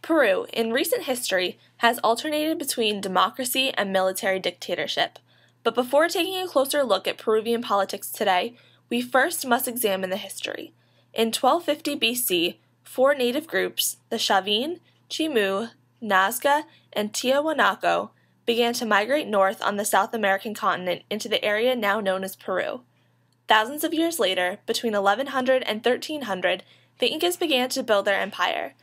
Peru, in recent history, has alternated between democracy and military dictatorship. But before taking a closer look at Peruvian politics today, we first must examine the history. In 1250 BC, 4 native groups, the Chavin, Chimu, Nazca, and Tiahuanaco, began to migrate north on the South American continent into the area now known as Peru. Thousands of years later, between 1100 and 1300, the Incas began to build their empire.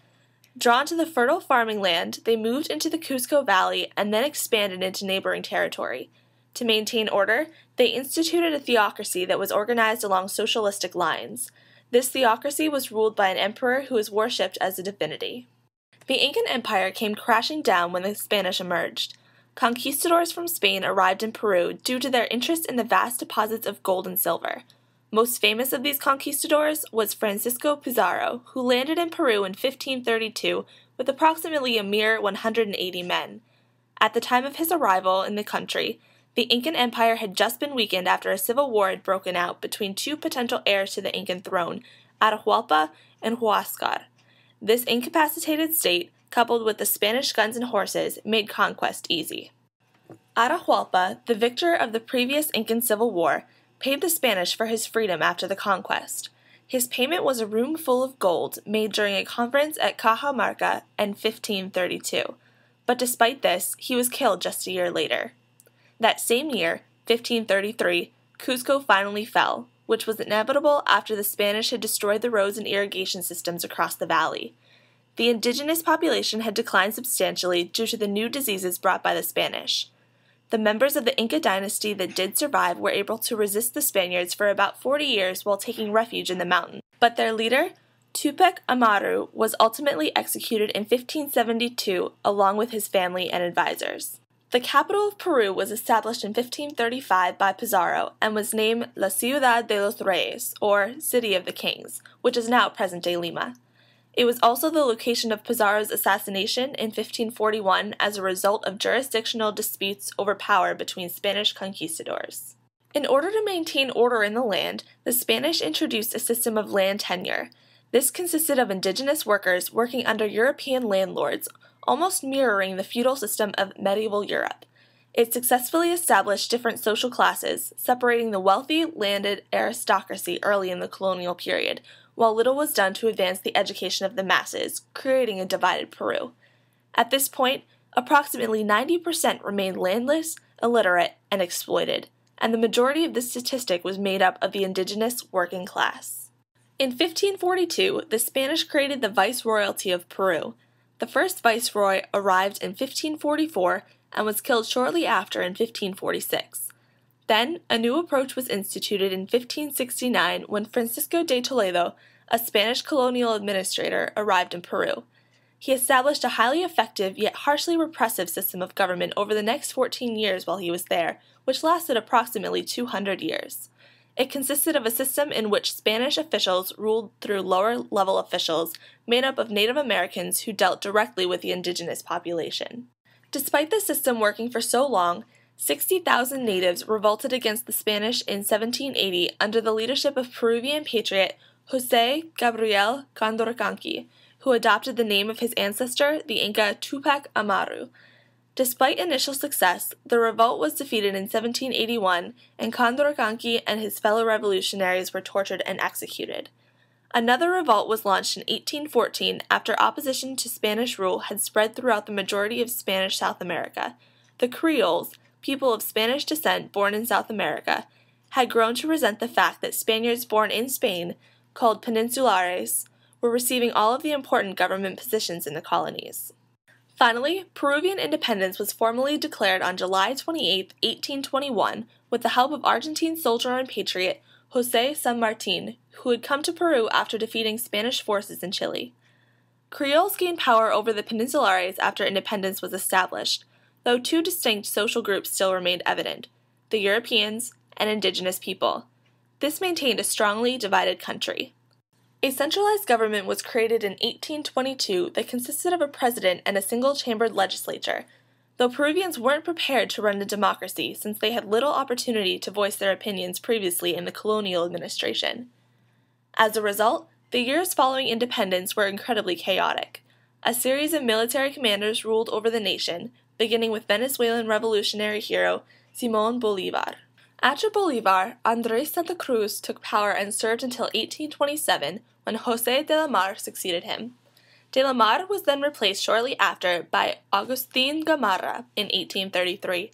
Drawn to the fertile farming land, they moved into the Cusco Valley and then expanded into neighboring territory. To maintain order, they instituted a theocracy that was organized along socialistic lines. This theocracy was ruled by an emperor who was worshipped as a divinity. The Incan Empire came crashing down when the Spanish emerged. Conquistadors from Spain arrived in Peru due to their interest in the vast deposits of gold and silver. Most famous of these conquistadors was Francisco Pizarro, who landed in Peru in 1532 with approximately a mere 180 men. At the time of his arrival in the country, the Incan Empire had just been weakened after a civil war had broken out between 2 potential heirs to the Incan throne, Atahualpa and Huáscar. This incapacitated state, coupled with the Spanish guns and horses, made conquest easy. Atahualpa, the victor of the previous Incan Civil War, paid the Spanish for his freedom after the conquest. His payment was a room full of gold made during a conference at Cajamarca in 1532. But despite this, he was killed just a year later. That same year, 1533, Cusco finally fell, which was inevitable after the Spanish had destroyed the roads and irrigation systems across the valley. The indigenous population had declined substantially due to the new diseases brought by the Spanish. The members of the Inca dynasty that did survive were able to resist the Spaniards for about 40 years while taking refuge in the mountains. But their leader, Tupac Amaru, was ultimately executed in 1572 along with his family and advisors. The capital of Peru was established in 1535 by Pizarro and was named La Ciudad de los Reyes, or City of the Kings, which is now present-day Lima. It was also the location of Pizarro's assassination in 1541 as a result of jurisdictional disputes over power between Spanish conquistadors. In order to maintain order in the land, the Spanish introduced a system of land tenure. This consisted of indigenous workers working under European landlords, almost mirroring the feudal system of medieval Europe. It successfully established different social classes, separating the wealthy, landed aristocracy early in the colonial period, while little was done to advance the education of the masses, creating a divided Peru. At this point, approximately 90% remained landless, illiterate, and exploited, and the majority of this statistic was made up of the indigenous working class. In 1542, the Spanish created the Viceroyalty of Peru. The first viceroy arrived in 1544 and was killed shortly after in 1546. Then, a new approach was instituted in 1569 when Francisco de Toledo, a Spanish colonial administrator, arrived in Peru. He established a highly effective yet harshly repressive system of government over the next 14 years while he was there, which lasted approximately 200 years. It consisted of a system in which Spanish officials ruled through lower-level officials made up of Native Americans who dealt directly with the indigenous population. Despite the system working for so long, 60,000 natives revolted against the Spanish in 1780 under the leadership of Peruvian patriot José Gabriel Condorcanqui, who adopted the name of his ancestor, the Inca Tupac Amaru. Despite initial success, the revolt was defeated in 1781, and Condorcanqui and his fellow revolutionaries were tortured and executed. Another revolt was launched in 1814 after opposition to Spanish rule had spread throughout the majority of Spanish South America. The Creoles, people of Spanish descent born in South America, had grown to resent the fact that Spaniards born in Spain, called peninsulares, were receiving all of the important government positions in the colonies. Finally, Peruvian independence was formally declared on July 28, 1821, with the help of Argentine soldier and patriot José San Martín, who had come to Peru after defeating Spanish forces in Chile. Creoles gained power over the peninsulares after independence was established, though 2 distinct social groups still remained evident: the Europeans and indigenous people. This maintained a strongly divided country. A centralized government was created in 1822 that consisted of a president and a single-chambered legislature, though Peruvians weren't prepared to run a democracy since they had little opportunity to voice their opinions previously in the colonial administration. As a result, the years following independence were incredibly chaotic. A series of military commanders ruled over the nation, beginning with Venezuelan revolutionary hero Simón Bolívar. After Bolívar, Andrés Santa Cruz took power and served until 1827, when José de la Mar succeeded him. De la Mar was then replaced shortly after by Agustín Gamarra in 1833.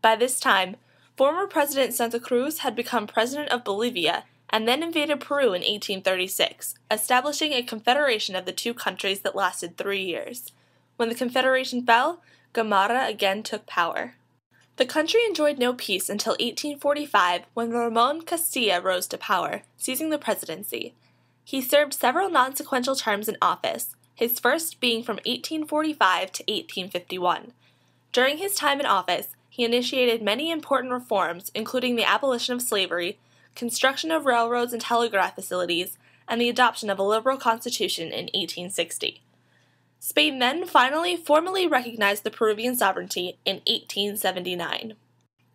By this time, former President Santa Cruz had become president of Bolivia and then invaded Peru in 1836, establishing a confederation of the two countries that lasted 3 years. When the confederation fell, Gamarra again took power. The country enjoyed no peace until 1845, when Ramón Castilla rose to power, seizing the presidency. He served several non-sequential terms in office, his first being from 1845 to 1851. During his time in office, he initiated many important reforms, including the abolition of slavery, construction of railroads and telegraph facilities, and the adoption of a liberal constitution in 1860. Spain then finally formally recognized the Peruvian sovereignty in 1879.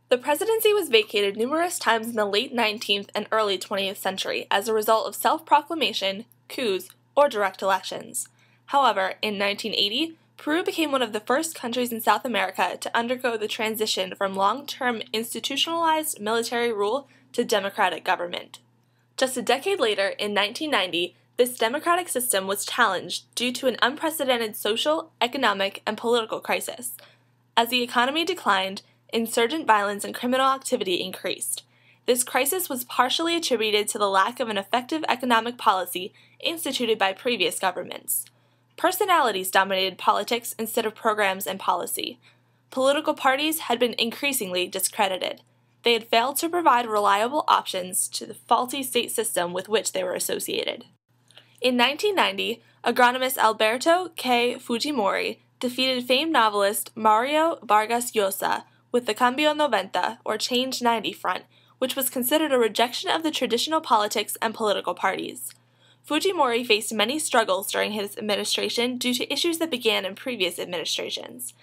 The presidency was vacated numerous times in the late 19th and early 20th century as a result of self-proclamation, coups, or direct elections. However, in 1980, Peru became one of the first countries in South America to undergo the transition from long-term institutionalized military rule to democratic government. Just a decade later, in 1990, this democratic system was challenged due to an unprecedented social, economic, and political crisis. As the economy declined, insurgent violence and criminal activity increased. This crisis was partially attributed to the lack of an effective economic policy instituted by previous governments. Personalities dominated politics instead of programs and policy. Political parties had been increasingly discredited. They had failed to provide reliable options to the faulty state system with which they were associated. In 1990, agronomist Alberto K. Fujimori defeated famed novelist Mario Vargas Llosa with the Cambio 90, or Change 90 front, which was considered a rejection of the traditional politics and political parties. Fujimori faced many struggles during his administration due to issues that began in previous administrations.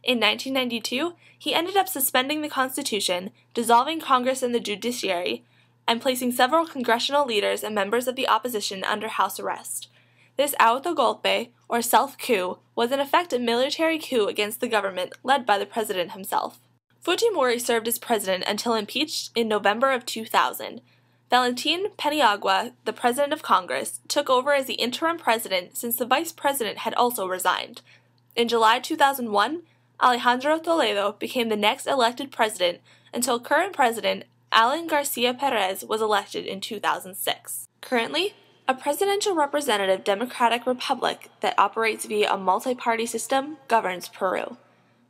In 1992, he ended up suspending the Constitution, dissolving Congress and the judiciary, and placing several congressional leaders and members of the opposition under house arrest. This autogolpe, or self-coup, was in effect a military coup against the government led by the president himself. Fujimori served as president until impeached in November of 2000. Valentin Paniagua, the president of Congress, took over as the interim president since the vice president had also resigned. In July 2001, Alejandro Toledo became the next elected president until current president Alan Garcia Perez was elected in 2006. Currently, a presidential representative democratic republic that operates via a multi-party system governs Peru.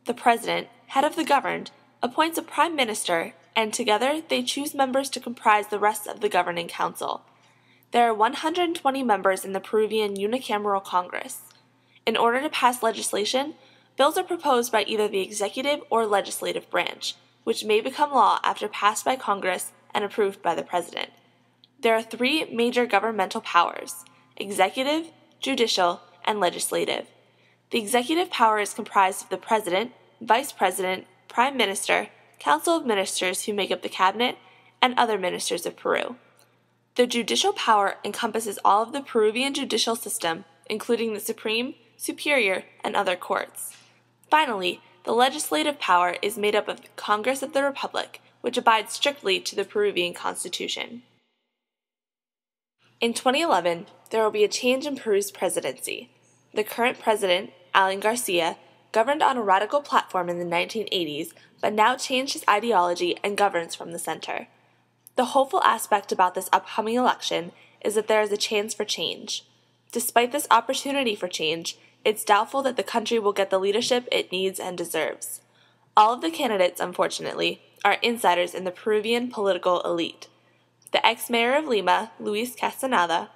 The president, head of the governed, appoints a prime minister, and together they choose members to comprise the rest of the governing council. There are 120 members in the Peruvian unicameral Congress. In order to pass legislation, bills are proposed by either the executive or legislative branch, which may become law after passed by Congress and approved by the president. There are 3 major governmental powers: executive, judicial, and legislative. The executive power is comprised of the president, vice president, prime minister, council of ministers who make up the cabinet, and other ministers of Peru. The judicial power encompasses all of the Peruvian judicial system, including the Supreme, Superior, and other courts. Finally, the legislative power is made up of the Congress of the Republic, which abides strictly to the Peruvian Constitution. In 2011, there will be a change in Peru's presidency. The current president, Alan Garcia, governed on a radical platform in the 1980s, but now changed his ideology and governs from the center. The hopeful aspect about this upcoming election is that there is a chance for change. Despite this opportunity for change, it's doubtful that the country will get the leadership it needs and deserves. All of the candidates, unfortunately, are insiders in the Peruvian political elite. The ex-mayor of Lima, Luis Castaneda,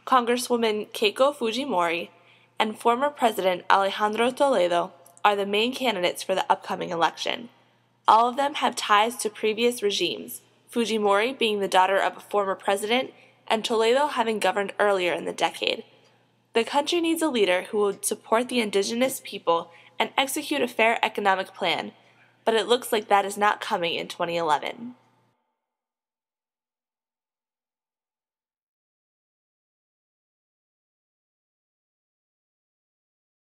Congresswoman Keiko Fujimori, and former President Alejandro Toledo are the main candidates for the upcoming election. All of them have ties to previous regimes, Fujimori being the daughter of a former president and Toledo having governed earlier in the decade. The country needs a leader who will support the indigenous people and execute a fair economic plan, but it looks like that is not coming in 2011.